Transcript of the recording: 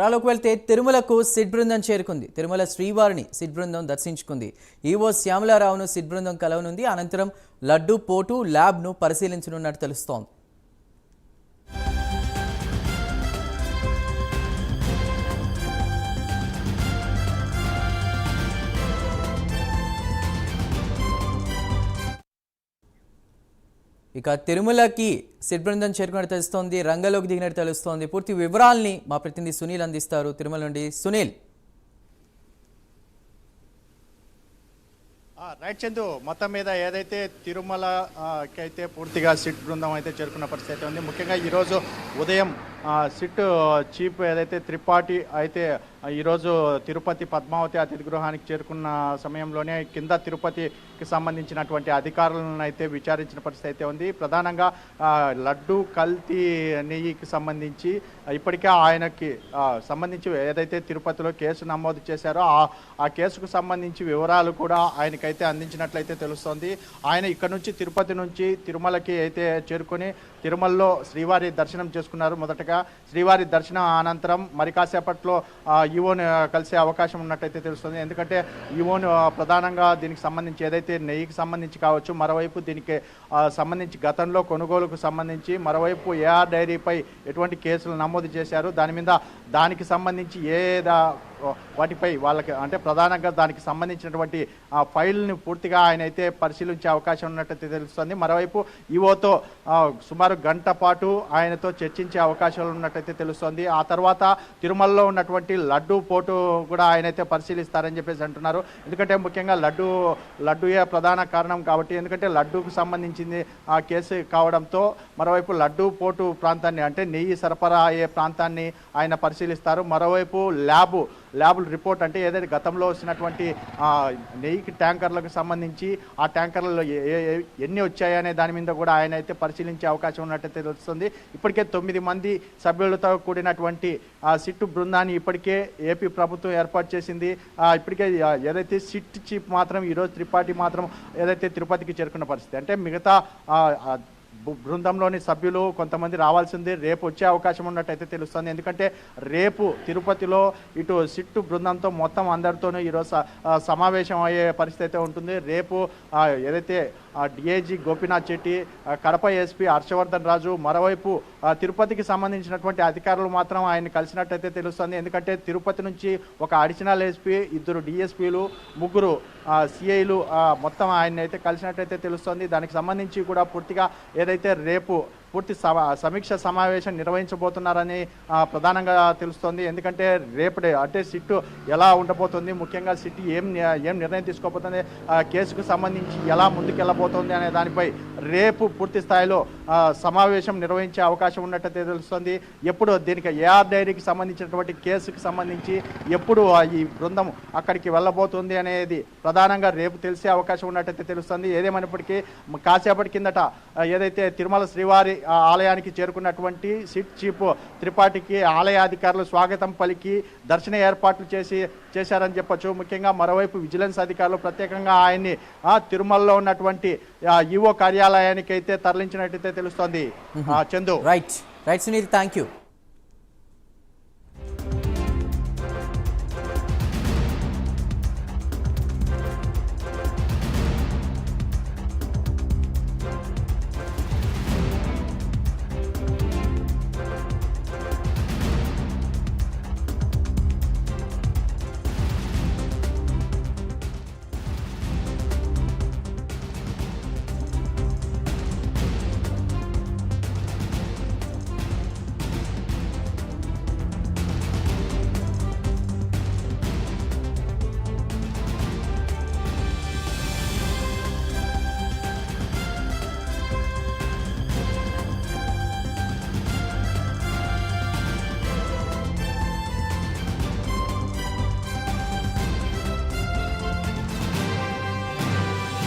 రాలోకి వెళ్తే తిరుమలకు సిట్ బృందం చేరుకుంది. తిరుమల శ్రీవారిని సిట్ బృందం దర్శించుకుంది. ఈవో శ్యామలారావును సిట్ బృందం కలవనుంది. అనంతరం లడ్డు పోటు ల్యాబ్ను పరిశీలించనున్నట్టు తెలుస్తోంది. ఇక తిరుమలకి సిట్ బృందం చేరుకున్నట్టు తెలుస్తోంది. రంగంలోకి దిగినట్టు తెలుస్తోంది. పూర్తి వివరాల్ని మా ప్రతినిధి సునీల్ అందిస్తారు తిరుమల నుండి. సునీల్. రైట్ చందు, మొత్తం మీద ఏదైతే తిరుమలకి అయితే పూర్తిగా సిట్ బృందం అయితే చేరుకున్న పరిస్థితి ఉంది. ముఖ్యంగా ఈరోజు ఉదయం సిట్ చీఫ్ ఏదైతే త్రిపాఠి అయితే ఈరోజు తిరుపతి పద్మావతి అతిథి గృహానికి చేరుకున్న సమయంలోనే కింద తిరుపతికి సంబంధించినటువంటి అధికారులను అయితే విచారించిన పరిస్థితి అయితే ఉంది. ప్రధానంగా లడ్డు కల్తీ నెయ్యికి సంబంధించి ఇప్పటికే ఆయనకి సంబంధించి ఏదైతే తిరుపతిలో కేసు నమోదు చేశారో ఆ కేసుకు సంబంధించి వివరాలు కూడా ఆయనకైతే అందించినట్లయితే తెలుస్తోంది. ఆయన ఇక్కడ నుంచి తిరుపతి నుంచి తిరుమలకి అయితే చేరుకొని తిరుమలలో శ్రీవారి దర్శనం చేసుకున్నారు. మొదటగా శ్రీవారి దర్శనం అనంతరం మరి కాసేపట్లో ఈవోను కలిసే అవకాశం ఉన్నట్టయితే తెలుస్తుంది. ఎందుకంటే ఈవోను ప్రధానంగా దీనికి సంబంధించి ఏదైతే నెయ్యికి సంబంధించి కావచ్చు, మరోవైపు దీనికి సంబంధించి గతంలో కొనుగోలుకు సంబంధించి, మరోవైపు ఏఆర్ డైరీపై ఎటువంటి కేసులు నమోదు చేశారు, దానికి సంబంధించి వాటిపై వాళ్ళకి అంటే ప్రధానంగా దానికి సంబంధించినటువంటి ఫైల్ని పూర్తిగా ఆయన అయితే పరిశీలించే అవకాశం ఉన్నట్టయితే తెలుస్తుంది. మరోవైపు ఈవోతో సుమారు గంట పాటు ఆయనతో చర్చించే అవకాశాలు ఉన్నట్టయితే తెలుస్తుంది. ఆ తర్వాత తిరుమలలో ఉన్నటువంటి లడ్డు పోటు కూడా ఆయనైతే పరిశీలిస్తారని చెప్పేసి అంటున్నారు. ఎందుకంటే ముఖ్యంగా లడ్డూయే ప్రధాన కారణం కాబట్టి, ఎందుకంటే లడ్డూకు సంబంధించింది ఆ కేసు కావడంతో మరోవైపు లడ్డు పోటు ప్రాంతాన్ని అంటే నెయ్యి సరఫరా అయ్యే ప్రాంతాన్ని ఆయన పరిశీలిస్తారు. మరోవైపు ల్యాబ్ రిపోర్ట్ అంటే ఏదైతే గతంలో వచ్చినటువంటి నెయ్యికి ట్యాంకర్లకు సంబంధించి ఆ ట్యాంకర్లలో ఎన్ని వచ్చాయనే దాని మీద కూడా ఆయన అయితే పరిశీలించే అవకాశం ఉన్నట్టయితే తెలుస్తుంది. ఇప్పటికే 9 మంది సభ్యులతో కూడినటువంటి సిట్ బృందాన్ని ఇప్పటికే ఏపీ ప్రభుత్వం ఏర్పాటు చేసింది. ఇప్పటికే ఏదైతే సిట్ చీఫ్ మాత్రం ఈరోజు త్రిపాఠి మాత్రం ఏదైతే తిరుపతికి చేరుకున్న పరిస్థితి, అంటే మిగతా బృందంలోని సభ్యులు కొంతమంది రావాల్సింది రేపు వచ్చే అవకాశం ఉన్నట్టయితే తెలుస్తుంది. ఎందుకంటే రేపు తిరుపతిలో ఇటు సిట్ బృందంతో మొత్తం అందరితోనూ ఈరోజు సమావేశం అయ్యే పరిస్థితి అయితే ఉంటుంది. రేపు ఏదైతే డిఐజీ గోపీనాథ్ చెట్టి, కడప ఎస్పీ హర్షవర్ధన్ రాజు, మరోవైపు తిరుపతికి సంబంధించినటువంటి అధికారులు మాత్రం ఆయన కలిసినట్టయితే తెలుస్తుంది. ఎందుకంటే తిరుపతి నుంచి ఒక అడిషనల్ ఎస్పీ, 2 డిఎస్పీలు, 3 సిఐలు మొత్తం ఆయన అయితే కలిసినట్టయితే తెలుస్తుంది. దానికి సంబంధించి కూడా పూర్తిగా ఏదైతే రేపు పూర్తి సమీక్ష సమావేశం నిర్వహించబోతున్నారని ప్రధానంగా తెలుస్తోంది. ఎందుకంటే రేపటి అంటే సిట్ ఎలా ఉండబోతుంది, ముఖ్యంగా సిట్ ఏం నిర్ణయం తీసుకోబోతుంది, కేసుకు సంబంధించి ఎలా ముందుకెళ్ళబోతోంది అనే దానిపై రేపు పూర్తి స్థాయిలో సమావేశం నిర్వహించే అవకాశం ఉన్నట్టయితే తెలుస్తుంది. ఎప్పుడు దీనికి ఏఆర్ డైరీకి సంబంధించినటువంటి కేసుకు సంబంధించి ఎప్పుడు ఈ బృందం అక్కడికి వెళ్ళబోతుంది అనేది ప్రధానంగా రేపు తెలిసే అవకాశం ఉన్నట్టయితే తెలుస్తుంది. ఏదేమైనప్పటికీ కాసేపటి కిందట ఏదైతే తిరుమల శ్రీవారి ఆలయానికి చేరుకున్నటువంటి సిట్ చీఫ్ త్రిపాఠికి ఆలయ అధికారులు స్వాగతం పలికి దర్శన ఏర్పాట్లు చేశారని చెప్పొచ్చు. ముఖ్యంగా మరోవైపు విజిలెన్స్ అధికారులు ప్రత్యేకంగా ఆయన్ని తిరుమలలో ఉన్నటువంటి ఈవో కార్యాలయానికి అయితే తరలించినట్టయితే తెలుస్తోంది. Chandu. Right Sunil, thank you.